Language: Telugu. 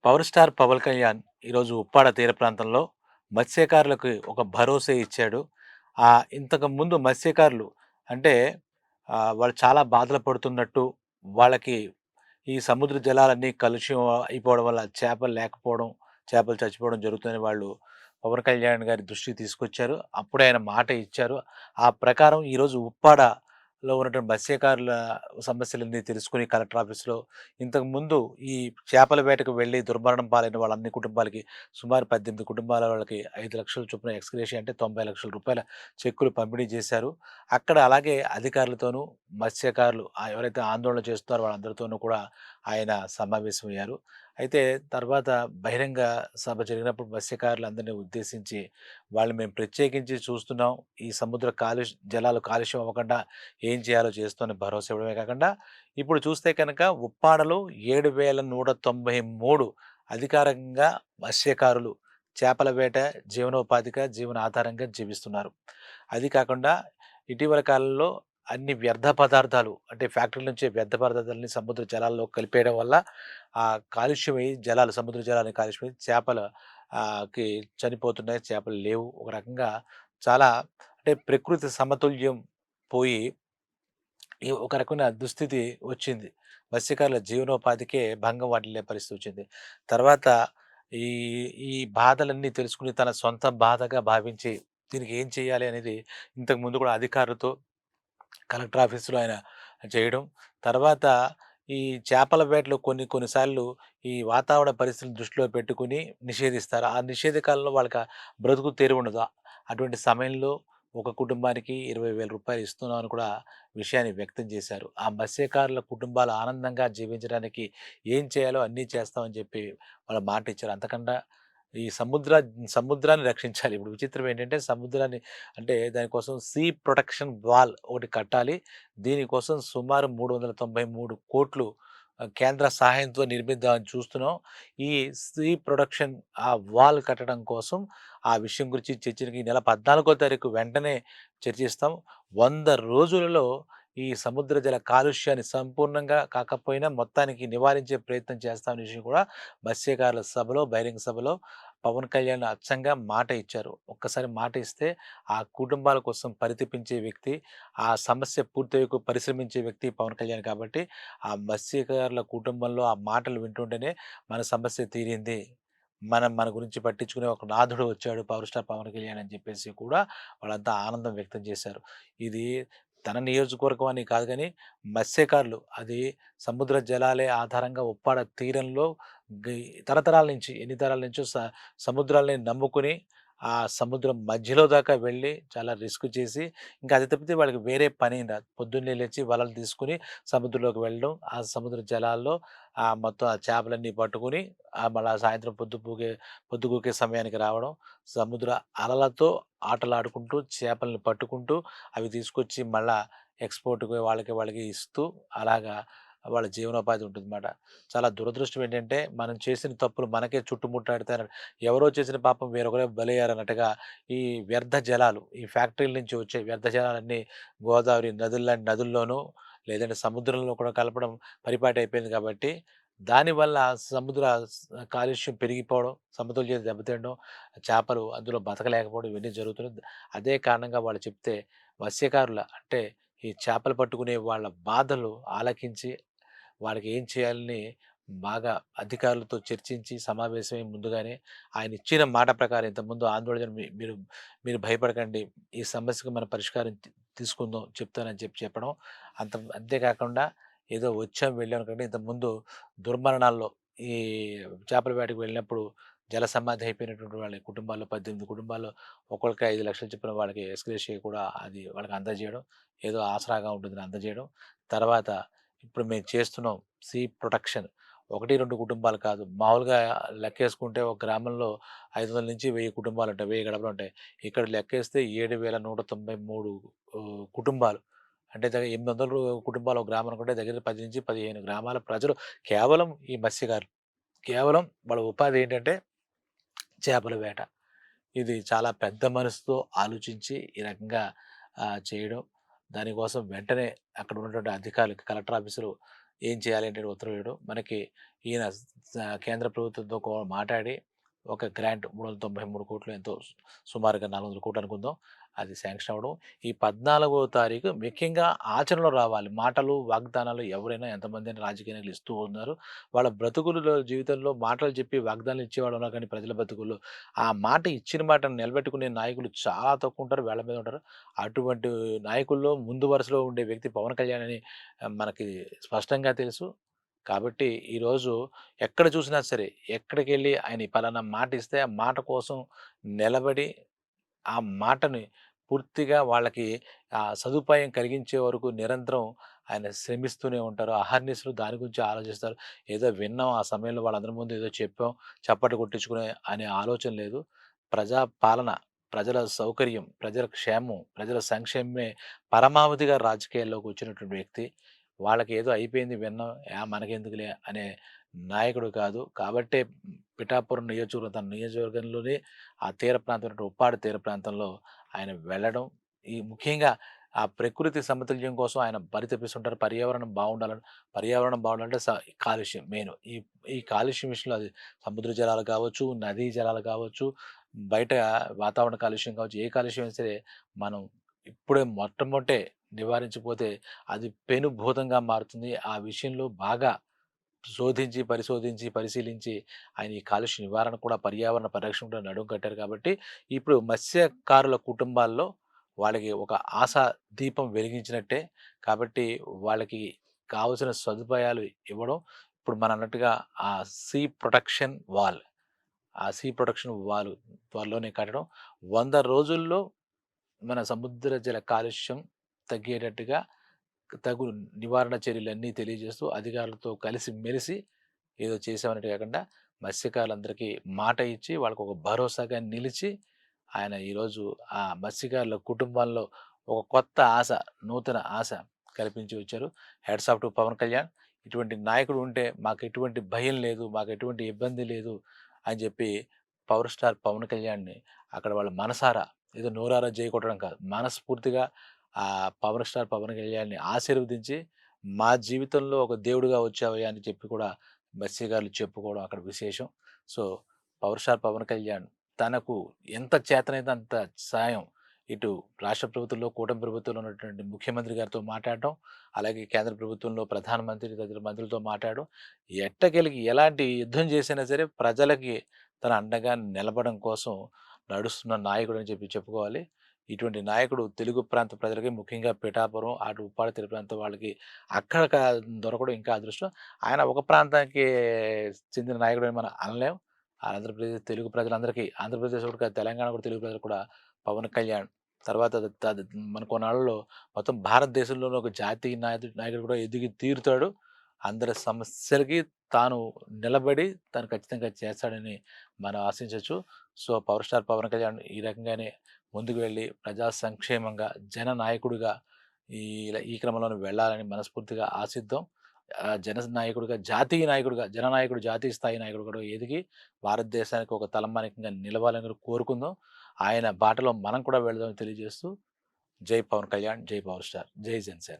పవర్ స్టార్ పవన్ కళ్యాణ్ ఈరోజు ఉప్పాడ తీర ప్రాంతంలో మత్స్యకారులకు ఒక భరోసా ఇచ్చాడు. ఇంతకు ముందు మత్స్యకారులు అంటే వాళ్ళు చాలా బాధలు పడుతున్నట్టు, వాళ్ళకి ఈ సముద్ర జలాలన్నీ కలుషితం అయిపోవడం వల్ల చేపలు లేకపోవడం, చేపలు చచ్చిపోవడం జరుగుతుందని వాళ్ళు పవన్ కళ్యాణ్ గారి దృష్టికి తీసుకొచ్చారు. అప్పుడే ఆయన మాట ఇచ్చారు. ఆ ప్రకారం ఈరోజు ఉప్పాడలో ఉన్నటువంటి మత్స్యకారుల సమస్యలన్నీ తెలుసుకొని కలెక్టర్ ఆఫీస్‌లో ఇంతకుముందు ఈ చేపల వేటకు వెళ్లి దుర్మరణం పాలైన వాళ్ళ అన్ని కుటుంబాలకి సుమారు 18 కుటుంబాల వాళ్ళకి 5,00,000 చొప్పున ఎక్స్‌గ్రేషియా అంటే రూ. 90,00,000 చెక్కులు పంపిణీ చేశారు. అక్కడ అలాగే అధికారులతోనూ, మత్స్యకారులు ఎవరైతే ఆందోళన చేస్తున్నారో వాళ్ళందరితోనూ కూడా ఆయన సమావేశమయ్యారు. అయితే తర్వాత బహిరంగ సభ జరిగినప్పుడు మత్స్యకారులందరినీ ఉద్దేశించి వాళ్ళు మేము ప్రత్యేకించి చూస్తున్నాం. ఈ సముద్ర జలాలు కాలుష్యం అవ్వకుండా ఏం చేయాలో చేస్తామని భరోసా ఇవ్వడమే కాకుండా ఇప్పుడు చూస్తే కనుక ఉప్పాడలో 7,193 అధికారికంగా మత్స్యకారులు చేపల వేట జీవనోపాధిగా, జీవనాధారంగా జీవిస్తున్నారు. అది కాకుండా ఇటీవల కాలంలో అన్ని వ్యర్థ పదార్థాలు అంటే ఫ్యాక్టరీల నుంచి వ్యర్థ పదార్థాలని సముద్ర జలాల్లో కలిపేయడం వల్ల కాలుష్యమై సముద్ర జలాన్ని కాలుష్యమై చేపల కి చనిపోతున్నాయి. చేపలు లేవు. ఒక రకంగా చాలా అంటే ప్రకృతి సమతుల్యం పోయి ఈ ఒక రకమైన దుస్థితి వచ్చింది. మత్స్యకారుల జీవనోపాధికే భంగం వాటిల్లే పరిస్థితి వచ్చింది. తర్వాత ఈ ఈ బాధలన్నీ తెలుసుకొని తన సొంత బాధగా భావించి దీనికి ఏం చేయాలి అనేది ఇంతకుముందు కూడా అధికారులతో కలెక్టర్ ఆఫీస్‌లో ఆయన చేయడం. తర్వాత ఈ చేపల వేటలో కొన్ని కొన్ని సార్లు ఈ వాతావరణ పరిస్థితులను దృష్టిలో పెట్టుకొని నిషేధిస్తారు. ఆ నిషేధ కాలంలో వాళ్ళకి బ్రతుకు తెరువుండదు. అటువంటి సమయంలో ఒక కుటుంబానికి రూ. 20,000 ఇస్తున్నామని కూడా విషయాన్ని వ్యక్తం చేశారు. ఆ మత్స్యకారుల కుటుంబాలు ఆనందంగా జీవించడానికి ఏం చేయాలో అన్నీ చేస్తామని చెప్పి వాళ్ళు మాట ఇచ్చారు. అంతకన్నా ఈ సముద్రాన్ని రక్షించాలి. ఇప్పుడు విచిత్రం ఏంటంటే సముద్రాన్ని అంటే దానికోసం సీ ప్రొటెక్షన్ వాల్ ఒకటి కట్టాలి. దీనికోసం సుమారు 393,00,00,000 కేంద్ర సహాయంతో నిర్మిద్దామని చూస్తున్నాం. ఈ సీ ప్రొటెక్షన్ ఆ వాల్ కట్టడం కోసం ఆ విషయం గురించి చర్చలకి ఈ నెల 14వ తారీఖు వెంటనే చర్చిస్తాం. 100 రోజులలో ఈ సముద్ర జల కాలుష్యాన్ని సంపూర్ణంగా కాకపోయినా మొత్తానికి నివారించే ప్రయత్నం చేస్తామనే విషయం కూడా మత్స్యకారుల సభలో, బహిరంగ సభలో పవన్ కళ్యాణ్ అచ్చంగా మాట ఇచ్చారు. ఒక్కసారి మాట ఇస్తే ఆ కుటుంబాల కోసం పరితపించే వ్యక్తి, ఆ సమస్య పూర్తి పరిశ్రమించే వ్యక్తి పవన్ కళ్యాణ్ కాబట్టి, ఆ మత్స్యకారుల కుటుంబంలో ఆ మాటలు వింటుంటేనే మన సమస్య తీరింది. మనం మన గురించి పట్టించుకునే ఒక నాథుడు వచ్చాడు పవర్ స్టార్ పవన్ కళ్యాణ్ అని చెప్పేసి కూడా వాళ్ళంతా ఆనందం వ్యక్తం చేశారు. ఇది తన నియోజకవర్గం అని కాదు గానీ, మత్స్యకారులు అది సముద్ర జలాలే ఆధారంగా ఉప్పాడ తీరంలో గై తరతరాల నుంచి ఎన్ని తరాల నుంచో సముద్రాల్ని నమ్ముకొని, ఆ సముద్రం మధ్యలో దాకా వెళ్ళి చాలా రిస్క్ చేసి, ఇంకా అది తప్పితే వాళ్ళకి వేరే పనేం రాదు. పొద్దున్నే లేచి వలలు తీసుకొని సముద్రంలోకి వెళ్ళడం, ఆ సముద్ర జలాల్లో మొత్తం ఆ చేపలన్నీ పట్టుకొని మళ్ళా సాయంత్రం పొద్దుగూకే సమయానికి రావడం, సముద్ర అలలతో ఆటలాడుకుంటూ, చేపల్ని పట్టుకుంటూ, అవి తీసుకొచ్చి మళ్ళా ఎక్స్‌పోర్ట్‌కి వాళ్ళకి ఇస్తూ అలాగా వాళ్ళ జీవనోపాధి ఉంటుందన్నమాట. చాలా దురదృష్టం ఏంటంటే, మనం చేసిన తప్పులు మనకే చుట్టుముట్టాడుతాయి. ఎవరో చేసిన పాపం వేరొకరే బలయ్యారన్నట్టుగా ఈ వ్యర్థ జలాలు, ఈ ఫ్యాక్టరీల నుంచి వచ్చే వ్యర్థ జలాలన్నీ గోదావరి నదుల్లాంటి నదుల్లోనూ, లేదంటే సముద్రంలో కూడా కలపడం పరిపాటి అయిపోయింది కాబట్టి, దానివల్ల సముద్ర కాలుష్యం పెరిగిపోవడం, సమతుల్యత దెబ్బతినడం, చేపలు అందులో బతకలేకపోవడం ఇవన్నీ జరుగుతున్నాయి. అదే కారణంగా వాళ్ళు చెప్తే మత్స్యకారుల అంటే ఈ చేపలు పట్టుకునే వాళ్ళ బాధలు ఆలకించి వారికి ఏం చేయాలని బాగా అధికారులతో చర్చించి సమావేశమై ముందుగానే ఆయన ఇచ్చిన మాట ప్రకారం ఇంతకుముందు ఆందోళన మీరు మీరు భయపడకండి. ఈ సమస్యకు మనం పరిష్కారం తీసుకుందాం చెప్తానని చెప్పడం. అంతేకాకుండా ఏదో వచ్చాం వెళ్ళాం కంటే ఇంతకుముందు దుర్మరణాల్లో ఈ చేపల వేటకు వెళ్ళినప్పుడు జల సమాధి అయిపోయినటువంటి వాళ్ళ కుటుంబాల్లో 18 కుటుంబాల్లో ఒక్కొక్కరికి 5,00,000 చొప్పున వాళ్ళకి ఎక్స్‌గ్రేషియా కూడా అది వాళ్ళకి అందజేయడం. ఏదో ఆసరాగా ఉంటుందని అందజేయడం. తర్వాత ఇప్పుడు మేము చేస్తున్నాం సీ ప్రొటెక్షన్. 1, 2 కుటుంబాలు కాదు. మామూలుగా లెక్కేసుకుంటే ఒక గ్రామంలో 500-1000 కుటుంబాలుంటాయి. 1000 గడపలుంటాయి. ఇక్కడ లెక్కేస్తే 7,193 కుటుంబాలు. అంటే 800 కుటుంబాలు ఒక గ్రామం అనుకుంటే దగ్గర 10-15 గ్రామాల ప్రజలు కేవలం ఈ మత్స్యకారులు. కేవలం వాళ్ళ ఉపాధి ఏంటంటే చేపల వేట. ఇది చాలా పెద్ద మనసుతో ఆలోచించి ఈ రకంగా చేయడం. దానికోసం వెంటనే అక్కడ ఉన్నటువంటి అధికారులకి కలెక్టర్ ఆఫీసులో ఏం చేయాలి అంటే ఉత్తర్వులు ఇవ్వడం. మనకి ఈయన కేంద్ర ప్రభుత్వంతో మాట్లాడి ఒక గ్రాంట్ 393,00,00,000 ఎంతో సుమారుగా 400,00,00,000 అనుకుందాం. అది శాంక్షన్ అవ్వడం. ఈ 14వ తారీఖు ముఖ్యంగా ఆచరణలో రావాలి. మాటలు, వాగ్దానాలు ఎవరైనా ఎంతమందైనా రాజకీయ నాయకులు ఇస్తూ ఉన్నారు. వాళ్ళ బ్రతుకులలో జీవితంలో మాటలు చెప్పి వాగ్దానాలు ఇచ్చేవాళ్ళు ఉన్నారు కానీ ప్రజల బతుకుల్లో ఆ మాట ఇచ్చిన మాటను నిలబెట్టుకునే నాయకులు చాలా తక్కువ ఉంటారు. వేళ్ళ మీద ఉంటారు. అటువంటి నాయకుల్లో ముందు వరుసలో ఉండే వ్యక్తి పవన్ కళ్యాణ్ అని మనకి స్పష్టంగా తెలుసు. కాబట్టి ఈరోజు ఎక్కడ చూసినా సరే, ఎక్కడికెళ్ళి ఆయన ఈ పలానా మాట ఇస్తే, ఆ మాట కోసం నిలబడి, ఆ మాటని పూర్తిగా వాళ్ళకి సదుపాయం కలిగించే వరకు నిరంతరం ఆయన శ్రమిస్తూనే ఉంటారు. అహర్నిశలు దాని గురించి ఆలోచిస్తారు. ఏదో విన్నాం, ఆ సమయంలో వాళ్ళందరి ముందు ఏదో చెప్పాం, చప్పట్లు కొట్టించుకునే అనే ఆలోచన లేదు. ప్రజా పాలన, ప్రజల సౌకర్యం, ప్రజల క్షేమం, ప్రజల సంక్షేమమే పరమావధిగా రాజకీయాల్లోకి వచ్చినటువంటి వ్యక్తి. వాళ్ళకి ఏదో అయిపోయింది విన్నాం, మనకెందుకులే అనే నాయకుడు కాదు. కాబట్టే పిఠాపురం నియోజకవర్గం తన నియోజకవర్గంలోనే ఆ తీర ప్రాంతం ఉప్పాడ తీర ప్రాంతంలో ఆయన వెళ్ళడం, ఈ ముఖ్యంగా ఆ ప్రకృతి సమతుల్యం కోసం ఆయన పరితపిస్తుంటారు. పర్యావరణం బాగుండాలంటే కాలుష్యం మెయిన్. ఈ ఈ కాలుష్యం విషయంలో అది సముద్ర జలాలు కావచ్చు, నదీ జలాలు కావచ్చు, బయట వాతావరణ కాలుష్యం కావచ్చు, ఏ కాలుష్యం అయినా సరే మనం ఇప్పుడే మొట్టమొదటే నివారించకపోతే అది పెనుభూతంగా మారుతుంది. ఆ విషయంలో బాగా శోధించి, పరిశోధించి, పరిశీలించి ఆయన ఈ కాలుష్య నివారణ కూడా, పర్యావరణ పరిరక్షణ కూడా నడుం కట్టారు కాబట్టి, ఇప్పుడు మత్స్యకారుల కుటుంబాల్లో వాళ్ళకి ఒక ఆశా దీపం వెలిగించినట్టే. కాబట్టి వాళ్ళకి కావాల్సిన సదుపాయాలు ఇవ్వడం. ఇప్పుడు మనన్నట్టుగా ఆ సీ ప్రొటెక్షన్ వాల్, ఆ సీ ప్రొటెక్షన్ వాల్ త్వరలోనే కట్టడం. 100 రోజుల్లో మన సముద్ర జల కాలుష్యం తగ్గేటట్టుగా తగు నివారణ చర్యలన్నీ తెలియజేస్తూ అధికారులతో కలిసి మెలిసి ఏదో చేసామన్నట్టు కాకుండా మత్స్యకారులందరికీ మాట ఇచ్చి వాళ్ళకి ఒక భరోసాగా నిలిచి ఆయన ఈరోజు ఆ మత్స్యకారుల కుటుంబాల్లో ఒక కొత్త ఆశ, నూతన ఆశ కల్పించి వచ్చారు. Hats off to Pawan Kalyan. ఇటువంటి నాయకుడు ఉంటే మాకు ఎటువంటి భయం లేదు, మాకు ఎటువంటి ఇబ్బంది లేదు అని చెప్పి పవర్ స్టార్ పవన్ కళ్యాణ్ని అక్కడ వాళ్ళ మనసారా, ఏదో నోరారా జై కొట్టడం కాదు, మనస్ఫూర్తిగా ఆ పవర్ స్టార్ పవన్ కళ్యాణ్‌ని ఆశీర్వదించి, మా జీవితంలో ఒక దేవుడిగా వచ్చావయ్యా అని చెప్పి కూడా మత్స్యకారులు చెప్పుకోవడం అక్కడ విశేషం. So, power star Pawan Kalyan తనకు ఎంత చేతనైతే అంత సాయం ఇటు రాష్ట్ర ప్రభుత్వంలో, కూటమి ప్రభుత్వంలో ఉన్నటువంటి ముఖ్యమంత్రి గారితో మాట్లాడడం, అలాగే కేంద్ర ప్రభుత్వంలో ప్రధానమంత్రి, తదితర మంత్రులతో మాట్లాడడం, ఎట్టకేలకి ఎలాంటి యుద్ధం చేసినా సరే ప్రజలకి తన అండగా నిలబడడం కోసం నడుస్తున్న నాయకుడని చెప్పి చెప్పుకోవాలి. ఇటువంటి నాయకుడు తెలుగు ప్రాంత ప్రజలకి, ముఖ్యంగా పిఠాపురం, అటు ఉప్పాడ తీర ప్రాంతం వాళ్ళకి అక్కడ దొరకడం ఇంకా అదృష్టం. ఆయన ఒక ప్రాంతానికి చెందిన నాయకుడని మనం అనలేం. ఆంధ్రప్రదేశ్ తెలుగు ప్రజలందరికీ, ఆంధ్రప్రదేశ్ ఒకటి కాదు, తెలంగాణ కూడా తెలుగు ప్రజలు కూడా పవన్ కళ్యాణ్ తర్వాత మన కొన్నాళ్ళలో మొత్తం భారతదేశంలోనే ఒక జాతీయ నాయకుడు కూడా ఎదిగి తీరుతాడు. అందరి సమస్యలకి తాను నిలబడి తను ఖచ్చితంగా చేస్తాడని మనం ఆశించొచ్చు. So, power star Pawan Kalyan ఈ రకంగానే ముందుకు వెళ్ళి ప్రజా సంక్షేమంగా, జననాయకుడిగా ఈ ఈ క్రమంలోనే వెళ్ళాలని మనస్ఫూర్తిగా ఆశిద్దాం. జననాయకుడిగా, జాతీయ నాయకుడిగా, జననాయకుడు, జాతీయ స్థాయి నాయకుడు కూడా ఎదిగి భారతదేశానికి ఒక తలమానికంగా నిలవాలని కూడా కోరుకుందాం. ఆయన బాటలో మనం కూడా వెళ్దామని తెలియజేస్తూ జై పవన్ కళ్యాణ్, జై పవర్ స్టార్, జై జనసేన.